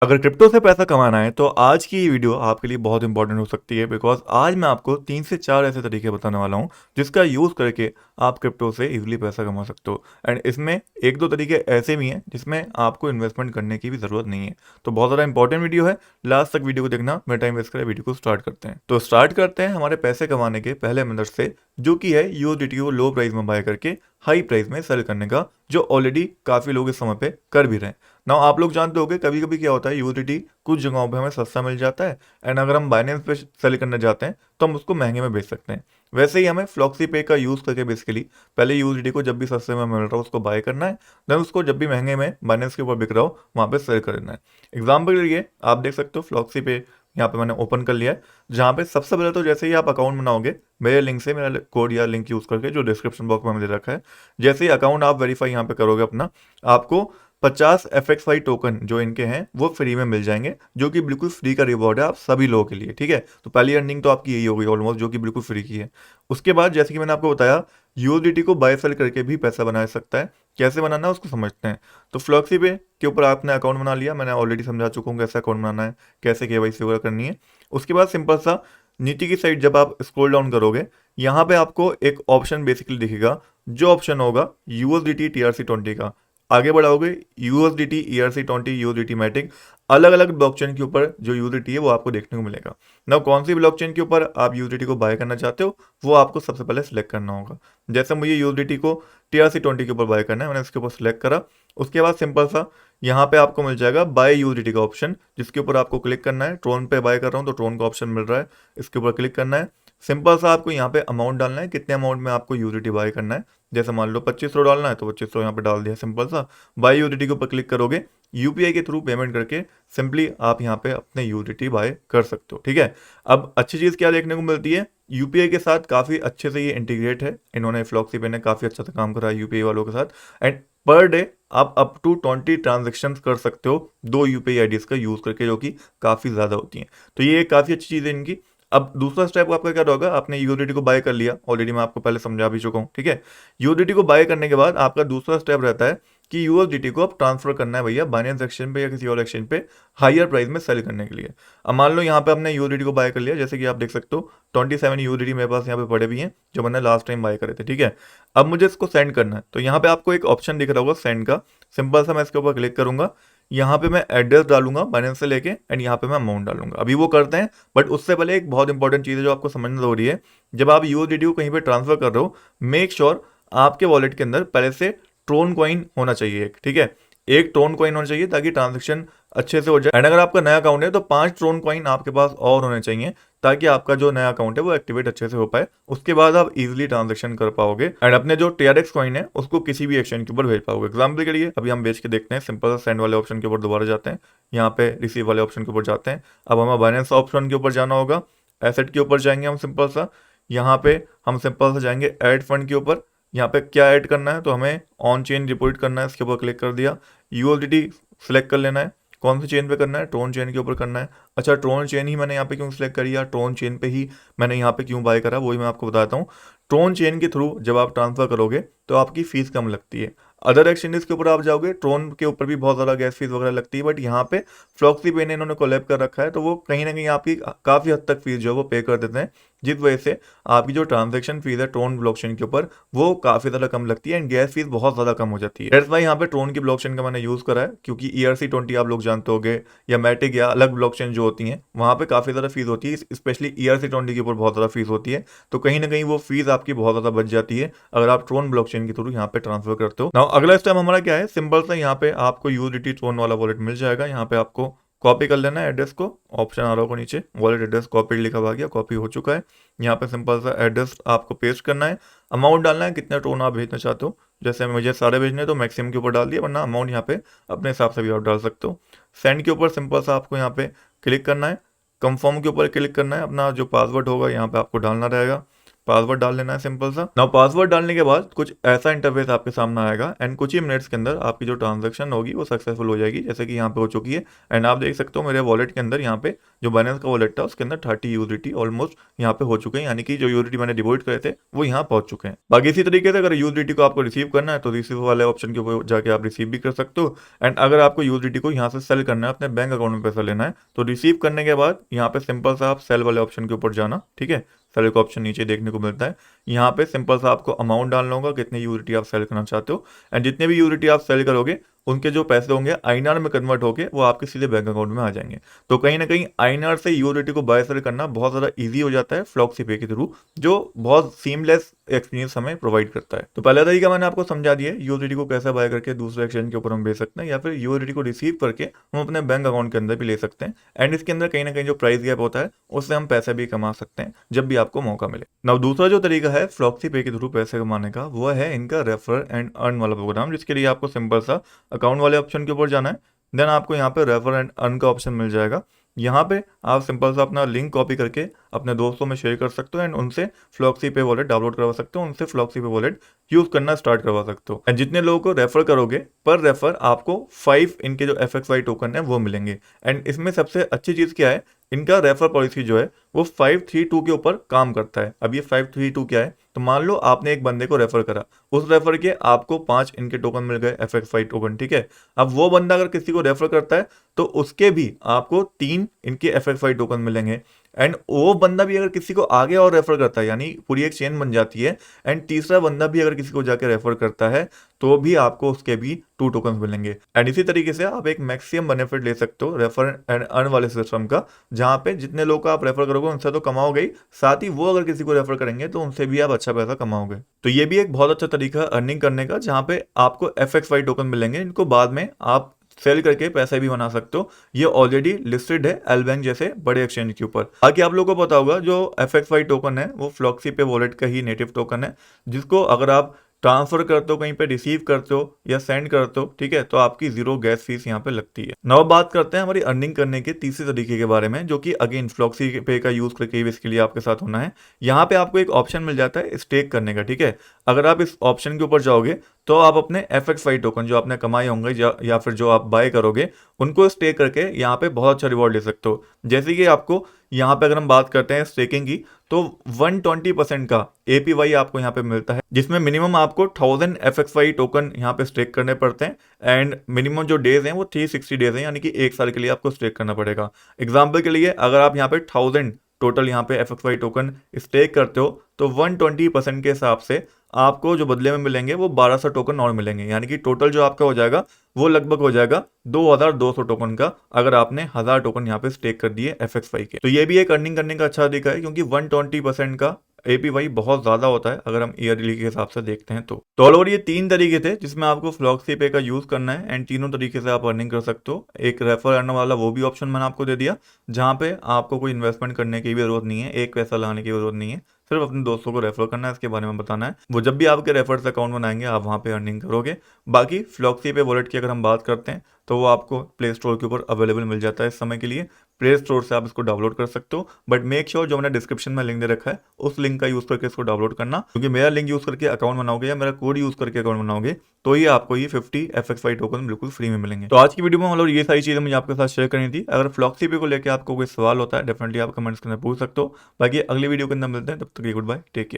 अगर क्रिप्टो से पैसा कमाना है तो आज की ये वीडियो आपके लिए बहुत इंपॉर्टेंट हो सकती है बिकॉज आज मैं आपको 3 से 4 ऐसे तरीके बताने वाला हूँ जिसका यूज़ करके आप क्रिप्टो से इजीली पैसा कमा सकते हो। एंड इसमें एक दो तरीके ऐसे भी हैं जिसमें आपको इन्वेस्टमेंट करने की भी ज़रूरत नहीं है। तो बहुत ज़्यादा इंपॉर्टेंट वीडियो है, लास्ट तक वीडियो को देखना। मेरा टाइम वेस्ट करे, वीडियो को स्टार्ट करते हैं। तो स्टार्ट करते हैं हमारे पैसे कमाने के पहले मेथड से, जो कि है यूएसडीटी को लो प्राइस में बाय करके हाई प्राइस में सेल करने का, जो ऑलरेडी काफ़ी लोग इस समय पे कर भी रहे हैं। ना आप लोग जानते होंगे कभी कभी क्या होता है, यूएसडीटी कुछ जगहों पे हमें सस्ता मिल जाता है एंड अगर हम बाइनेंस पे सेल करने जाते हैं तो हम उसको महंगे में बेच सकते हैं। वैसे ही हमें फ्लॉक्सी पे का यूज़ करके बेसिकली पहले यूएसडीटी को जब भी सस्ते में मिल रहा हो उसको बाय करना है, देन उसको जब भी महंगे में बाइनेंस के ऊपर बिक रहा हो वहाँ पे सेल कर देना है। एग्जाम्पल के लिए आप देख सकते हो फ्लॉक्सी पे यहाँ पे मैंने ओपन कर लिया है, जहाँ पे सबसे पहले तो जैसे ही आप अकाउंट बनाओगे मेरे लिंक से, मेरा कोड या लिंक यूज़ करके जो डिस्क्रिप्शन बॉक्स में मैंने दे रखा है, जैसे ही अकाउंट आप वेरीफाई यहाँ पे करोगे अपना, आपको 50 FXY टोकन जो इनके हैं वो फ्री में मिल जाएंगे, जो कि बिल्कुल फ्री का रिवॉर्ड है आप सभी लोगों के लिए। ठीक है, तो पहली अर्निंग तो आपकी यही होगी ऑलमोस्ट, जो कि बिल्कुल फ्री की है। उसके बाद जैसे कि मैंने आपको बताया, यूएसडीटी को बाय सेल करके भी पैसा बना सकता है। कैसे बनाना है उसको समझते हैं। तो फ्लॉक्सी पे के ऊपर आपने अकाउंट बना लिया, मैंने ऑलरेडी समझा चुका हूँ कैसे अकाउंट बनाना है, कैसे केवाईसी वगैरह करनी है। उसके बाद सिंपल सा नीचे की साइड जब आप स्क्रॉल डाउन करोगे, यहाँ पे आपको एक ऑप्शन बेसिकली दिखेगा, जो ऑप्शन होगा यूएसडीटी TRC20 का। आगे बढ़ाओगे यूएसडीटी ERC20 यूएसडीटी मैटिक, अलग अलग ब्लॉकचेन के ऊपर जो यूएसडीटी है वो आपको देखने को मिलेगा। ना कौन सी ब्लॉकचेन के ऊपर आप यूएसडीटी को बाय करना चाहते हो वो आपको सबसे पहले सिलेक्ट करना होगा। जैसे मुझे यूएसडीटी को TRC20 के ऊपर बाय करना है, मैंने इसके ऊपर सिलेक्ट करा। उसके बाद सिंपल सा यहाँ पे आपको मिल जाएगा बाय यूएसडीटी का ऑप्शन, जिसके ऊपर आपको क्लिक करना है। ट्रोन पे बाय कर रहा हूँ तो ट्रोन का ऑप्शन मिल रहा है, इसके ऊपर क्लिक करना है। सिंपल सा आपको यहाँ पे अमाउंट डालना है, कितने अमाउंट में आपको यूएसडीटी बाय करना है। जैसे मान लो 2500 डालना है तो 2500 यहाँ पे डाल दिया सिंपल सा। बाय यूएसडीटी के ऊपर क्लिक करोगे, यूपीआई के थ्रू पेमेंट करके सिंपली आप यहाँ पे अपने यूएसडीटी बाय कर सकते हो। ठीक है, अब अच्छी चीज़ क्या देखने को मिलती है, यूपीआई के साथ काफ़ी अच्छे से ये इंटीग्रेट है। इन्होंने फ्लॉक्सी पे ने काफ़ी अच्छा सा काम करा है यूपीआई वालों के साथ। एंड पर डे आप अप टू 20 ट्रांजेक्शन कर सकते हो दो यूपीआई आईडीज का यूज़ करके, जो कि काफ़ी ज़्यादा होती हैं। तो ये काफ़ी अच्छी चीज़ है इनकी। अब दूसरा स्टेप आपका क्या होगा, आपने यूएसडीटी को बाय कर लिया, ऑलरेडी मैं आपको पहले समझा भी चुका हूँ। ठीक है, यूएसडीटी को बाय करने के बाद आपका दूसरा स्टेप रहता है कि यूएसडीटी को अब ट्रांसफर करना है भैया बाइनेंस एक्सचेंज पे या किसी और एक्सचेंज पे हायर प्राइस में सेल करने के लिए। अब मान लो यहाँ पे आपने यूएसडीटी को बाय कर लिया, जैसे कि आप देख सकते हो 27 यूएसडीटी मेरे पास यहाँ पे पड़े भी हैं जो मैंने लास्ट टाइम बाय करे थे। ठीक है, अब मुझे इसको सेंड करना है, तो यहाँ पे आपको एक ऑप्शन दिख रहा होगा सेंड का। सिंपल सा मैं इसके ऊपर क्लिक करूंगा, यहाँ पे मैं एड्रेस डालूंगा बाइनेंस से लेके एंड यहाँ पे मैं अमाउंट डालूंगा। अभी वो करते हैं, बट उससे पहले एक बहुत इंपॉर्टेंट चीज़ है जो आपको समझना जरूरी है। जब आप यूएसडीटी को कहीं पे ट्रांसफर कर रहे हो, मेक श्योर आपके वॉलेट के अंदर पहले से ट्रोन कॉइन होना चाहिए एक। ठीक है, एक ट्रोन कॉइन होना चाहिए ताकि ट्रांजेक्शन अच्छे से हो जाए। एंड अगर आपका नया अकाउंट है तो 5 ट्रोन कॉइन आपके पास और होने चाहिए ताकि आपका जो नया अकाउंट है वो एक्टिवेट अच्छे से हो पाए। उसके बाद आप इजीली ट्रांजेक्शन कर पाओगे एंड अपने जो TRX कॉइन है उसको किसी भी एक्सचेंज के ऊपर भेज पाओगे। एग्जाम्पल के लिए अभी हम बेच के देखते हैं। सिंपल सेंड वाले ऑप्शन के ऊपर दोबारा जाते हैं, यहाँ पे रिसीव वाले ऑप्शन के ऊपर जाते हैं। अब हमें बाइनेंस ऑप्शन के ऊपर जाना होगा, एसेट के ऊपर जाएंगे हम सिंपल सा। यहाँ पे हम सिंपल सा जाएंगे ऐड फंड के ऊपर। यहाँ पे क्या ऐड करना है, तो हमें ऑन चेन डिपॉजिट करना है, इसके ऊपर क्लिक कर दिया। यूएसडीटी सेलेक्ट कर लेना है, कौन सी चेन पे करना है, ट्रोन चेन के ऊपर करना है। अच्छा, ट्रोन चेन ही मैंने यहाँ पे क्यों सिलेक्ट करी, या ट्रोन चेन पे ही मैंने यहाँ पे क्यों बाय करा, वही मैं आपको बताता हूँ। ट्रोन चेन के थ्रू जब आप ट्रांसफर करोगे तो आपकी फीस कम लगती है। अदर एक्सचेंजेस के ऊपर आप जाओगे, ट्रोन के ऊपर भी बहुत ज़्यादा गैस फीस वगैरह लगती है, बट यहाँ पे फ्लॉक्सी पे ने इन्होंने कोलैब कर रखा है तो वो कहीं ना कहीं आपकी काफ़ी हद तक फीस जो है वो पे कर देते हैं, जिस वजह से आपकी जो ट्रांजेक्शन फीस है ट्रोन ब्लॉकचेन के ऊपर वो काफ़ी ज़्यादा कम लगती है एंड गैस फीस बहुत ज़्यादा कम हो जाती है। दैट्स वाई यहाँ पे ट्रोन की ब्लॉकचेन का मैंने यूज़ करा है, क्योंकि ERC20 आप लोग जानते होंगे, या मैटिक या अलग ब्लॉकचेन जो होती हैं वहाँ पे काफ़ी ज़्यादा फीस होती है, स्पेशली ERC20 के ऊपर बहुत ज़्यादा फीस होती है। तो कहीं ना कहीं वो फीस आपकी बहुत ज़्यादा बच जाती है अगर आप ट्रोन ब्लॉकचेन के थ्रू यहाँ पे ट्रांसफर करते हो। नाउ अगला स्टेप हमारा क्या है, सिंपल सा यहाँ पे आपको यूएसडीटी ट्रोन वाला वॉलेट मिल जाएगा। यहाँ पे आपको कॉपी कर लेना है एड्रेस को, ऑप्शन आ रहा होगा नीचे वॉलेट एड्रेस कॉपी लिखा हुआ गया, कॉपी हो चुका है। यहाँ पे सिंपल सा एड्रेस आपको पेस्ट करना है, अमाउंट डालना है कितने ट्रोन आप भेजना चाहते हो। जैसे मुझे सारे भेजने तो मैक्सिमम के ऊपर डाल दिया, वरना अमाउंट यहाँ पे अपने हिसाब से भी आप डाल सकते हो। सेंड के ऊपर सिंपल सा आपको यहाँ पे क्लिक करना है, कंफर्म के ऊपर क्लिक करना है, अपना जो पासवर्ड होगा यहाँ पे आपको डालना रहेगा। पासवर्ड डाल लेना है सिंपल सा। नाउ पासवर्ड डालने के बाद कुछ ऐसा इंटरफेस आपके सामने आएगा एंड कुछ ही मिनट्स के अंदर आपकी जो ट्रांजेक्शन होगी वो सक्सेसफुल हो जाएगी, जैसे कि यहाँ पे हो चुकी है। एंड आप देख सकते हो मेरे वॉलेट के अंदर यहाँ पे जो बाइनेंस का वॉलेट था उसके अंदर 30 यूएसडीटी ऑलमोस्ट यहाँ पे हो चुके हैं, यानी कि जो यूएसडीटी मैंने डिपॉजिट करे थे वो यहाँ पहुंच चुके हैं। बाकी इसी तरीके से अगर यूएसडीटी को आपको रिसीव करना है तो रिसीव वाले ऑप्शन के ऊपर जाके आप रिसीव भी कर सकते हो। एंड अगर आपको यूएसडीटी को यहाँ से सेल करना है, अपने बैंक अकाउंट में पैसा लेना है, तो रिसीव करने के बाद यहाँ पे सिंपल सा आप सेल वाले ऑप्शन के ऊपर जाना, ठीक है। सेल का ऑप्शन नीचे देखने को मिलता है, यहाँ पे सिंपल सा आपको अमाउंट डालना होगा कितने यूएसडीटी आप सेल करना चाहते हो। एंड जितने भी यूएसडीटी आप सेल करोगे उनके जो पैसे होंगे आईएनआर में कन्वर्ट होके वो आपके सीधे बैंक अकाउंट में आ जाएंगे। तो कहीं ना कहीं आईएनआर से यूएसडीटी को बाय सेल करना बहुत ज़्यादा इजी हो जाता है फ्लॉक्सी पे के थ्रू, जो बहुत सीमलेस एक्सपीरियंस हमें प्रोवाइड करता है। तो पहला तरीका मैंने आपको समझा दिया यूएसडीटी को कैसे बाय करके दूसरे एक्सचेंज के ऊपर हम बेच सकते हैं, या फिर यूएसडीटी को रिसीव करके हम अपने बैंक अकाउंट के अंदर भी ले सकते हैं। एंड इसके अंदर कहीं ना कहीं जो प्राइस गैप होता है उससे हम पैसे भी कमा सकते हैं जब भी आपको मौका मिले। नाउ दूसरा जो तरीका है फ्लॉक्सी पे के थ्रू पैसे कमाने का वो है इनका रेफर एंड अर्न वाला प्रोग्राम, जिसके लिए आपको सिंपल सा अकाउंट वाले ऑप्शन के ऊपर जाना है। देन आपको यहाँ पे रेफर एंड अर्न का ऑप्शन मिल जाएगा। यहाँ पे आप सिंपल सा अपना लिंक कॉपी करके अपने दोस्तों में शेयर कर सकते हो एंड उनसे फ्लॉक्सी पे वॉलेट डाउनलोड करवा सकते हो, उनसे फ्लॉक्सी पे वॉलेट यूज करना स्टार्ट करवा सकते हो। एंड जितने लोगों को रेफर करोगे पर रेफर आपको 5 इनके जो FXY टोकन है वो मिलेंगे। एंड इसमें सबसे अच्छी चीज क्या है, इनका रेफर पॉलिसी जो है वो 532 के ऊपर काम करता है। अब ये 532 क्या है, तो मान लो आपने एक बंदे को रेफर करा, उस रेफर के आपको 5 इनके टोकन मिल गए FXY टोकन, ठीक है। अब वो बंदा अगर किसी को रेफर करता है तो उसके भी आपको 3 इनके FXY टोकन मिलेंगे। एंड वो बंदा भी अगर किसी को आगे और रेफर करता है, यानी पूरी एक चेन बन जाती है। एंड तीसरा बंदा भी अगर किसी को जाके रेफर करता है तो भी आपको उसके भी 2 टोकन मिलेंगे। एंड इसी तरीके से आप एक मैक्सिमम बेनिफिट ले सकते हो रेफर एंड अर्न वाले सिस्टम का, जहां पे जितने लोग आप रेफर करोगे उनसे तो कमाओगे ही, साथ ही वो अगर किसी को रेफर करेंगे तो उनसे भी आप अच्छा पैसा कमाओगे। तो ये भी एक बहुत अच्छा तरीका है अर्निंग करने का, जहां पे आपको FXY टोकन मिलेंगे, इनको बाद में आप सेल करके पैसे भी बना सकते हो। ये ऑलरेडी लिस्टेड है एलबैंक जैसे बड़े एक्सचेंज के ऊपर। बाकी आप लोगों को पता होगा जो FXY टोकन है वो फ्लॉक्सी पे वॉलेट का ही नेटिव टोकन है, जिसको अगर आप ट्रांसफर करते हो, कहीं पे रिसीव करते हो या सेंड करते हो, ठीक है, तो आपकी 0 गैस फीस यहाँ पे लगती है। नाउ बात करते हैं हमारी अर्निंग करने के तीसरे तरीके के बारे में, जो कि अगेन फ्लॉक्सी पे का यूज करके इसके लिए आपके साथ होना है। यहाँ पे आपको एक ऑप्शन मिल जाता है स्टेक करने का, ठीक है। अगर आप इस ऑप्शन के ऊपर जाओगे तो आप अपने FXY टोकन जो आपने कमाए होंगे या फिर जो आप बाय करोगे उनको स्टेक करके यहाँ पे बहुत अच्छा रिवॉर्ड ले सकते हो। जैसे कि आपको यहाँ पे अगर हम बात करते हैं स्टेकिंग की, तो 120% का APY आपको यहाँ पे मिलता है, जिसमें मिनिमम आपको 1000 FXY टोकन यहाँ पे स्टेक करने पड़ते हैं। एंड मिनिमम जो डेज हैं वो 360 डेज हैं, यानी कि 1 साल के लिए आपको स्टेक करना पड़ेगा। एग्जाम्पल के लिए अगर आप यहाँ पे 1000 टोटल यहाँ पे FXY टोकन स्टेक करते हो तो 120% के हिसाब से आपको जो बदले में मिलेंगे वो 1200 टोकन और मिलेंगे, यानी कि टोटल जो आपका हो जाएगा वो लगभग हो जाएगा 2200 टोकन का, अगर आपने 1000 टोकन यहाँ पे स्टेक कर दिए FXY के। तो ये भी एक अर्निंग करने का अच्छा तरीका है, क्योंकि 120% का APY बहुत ज्यादा होता है अगर हम ईयरली के हिसाब से देखते हैं तो। ऑल ओवर ये 3 तरीके थे जिसमें आपको फ्लॉक्सी पे का यूज करना है, एंड तीनों तरीके से आप अर्निंग कर सकते हो। एक रेफर अर्न वाला वो भी ऑप्शन मैंने आपको दे दिया, जहां पे आपको कोई इन्वेस्टमेंट करने की भी जरूरत नहीं है, एक पैसा लगाने की जरूरत नहीं है, सिर्फ अपने दोस्तों को रेफर करना है, इसके बारे में बताना है। वो जब भी आपके रेफर्स अकाउंट बनाएंगे आप वहां पे अर्निंग करोगे। बाकी फ्लॉक्सी पे वॉलेट की अगर हम बात करते हैं तो वो आपको प्ले स्टोर के ऊपर अवेलेबल मिल जाता है इस समय के लिए। प्ले स्टोर से आप इसको डाउनलोड कर सकते हो, बट मेक श्योर जो मैंने डिस्क्रिप्शन में लिंक दे रखा है उस लिंक का यूज करके इसको डाउनलोड करना, क्योंकि मेरा लिंक यूज करके अकाउंट बनाओगे या मेरा कोड यूज करके अकाउंट बनाओगे तो ये आपको ये 50 FXY टोकन बिल्कुल फ्री में मिलेंगे। तो आज की वीडियो में मतलब ये सारी चीजें मुझे आपके साथ शेयर करनी थी। अगर फ्लॉक्सी पे को लेकर आपको कोई सवाल होता है डेफिनेटली आप कमेंट्स के अंदर पूछ सकते हो। बाकी अगली वीडियो के अंदर मिलते हैं, तब तक गुड बाय, टेक केयर।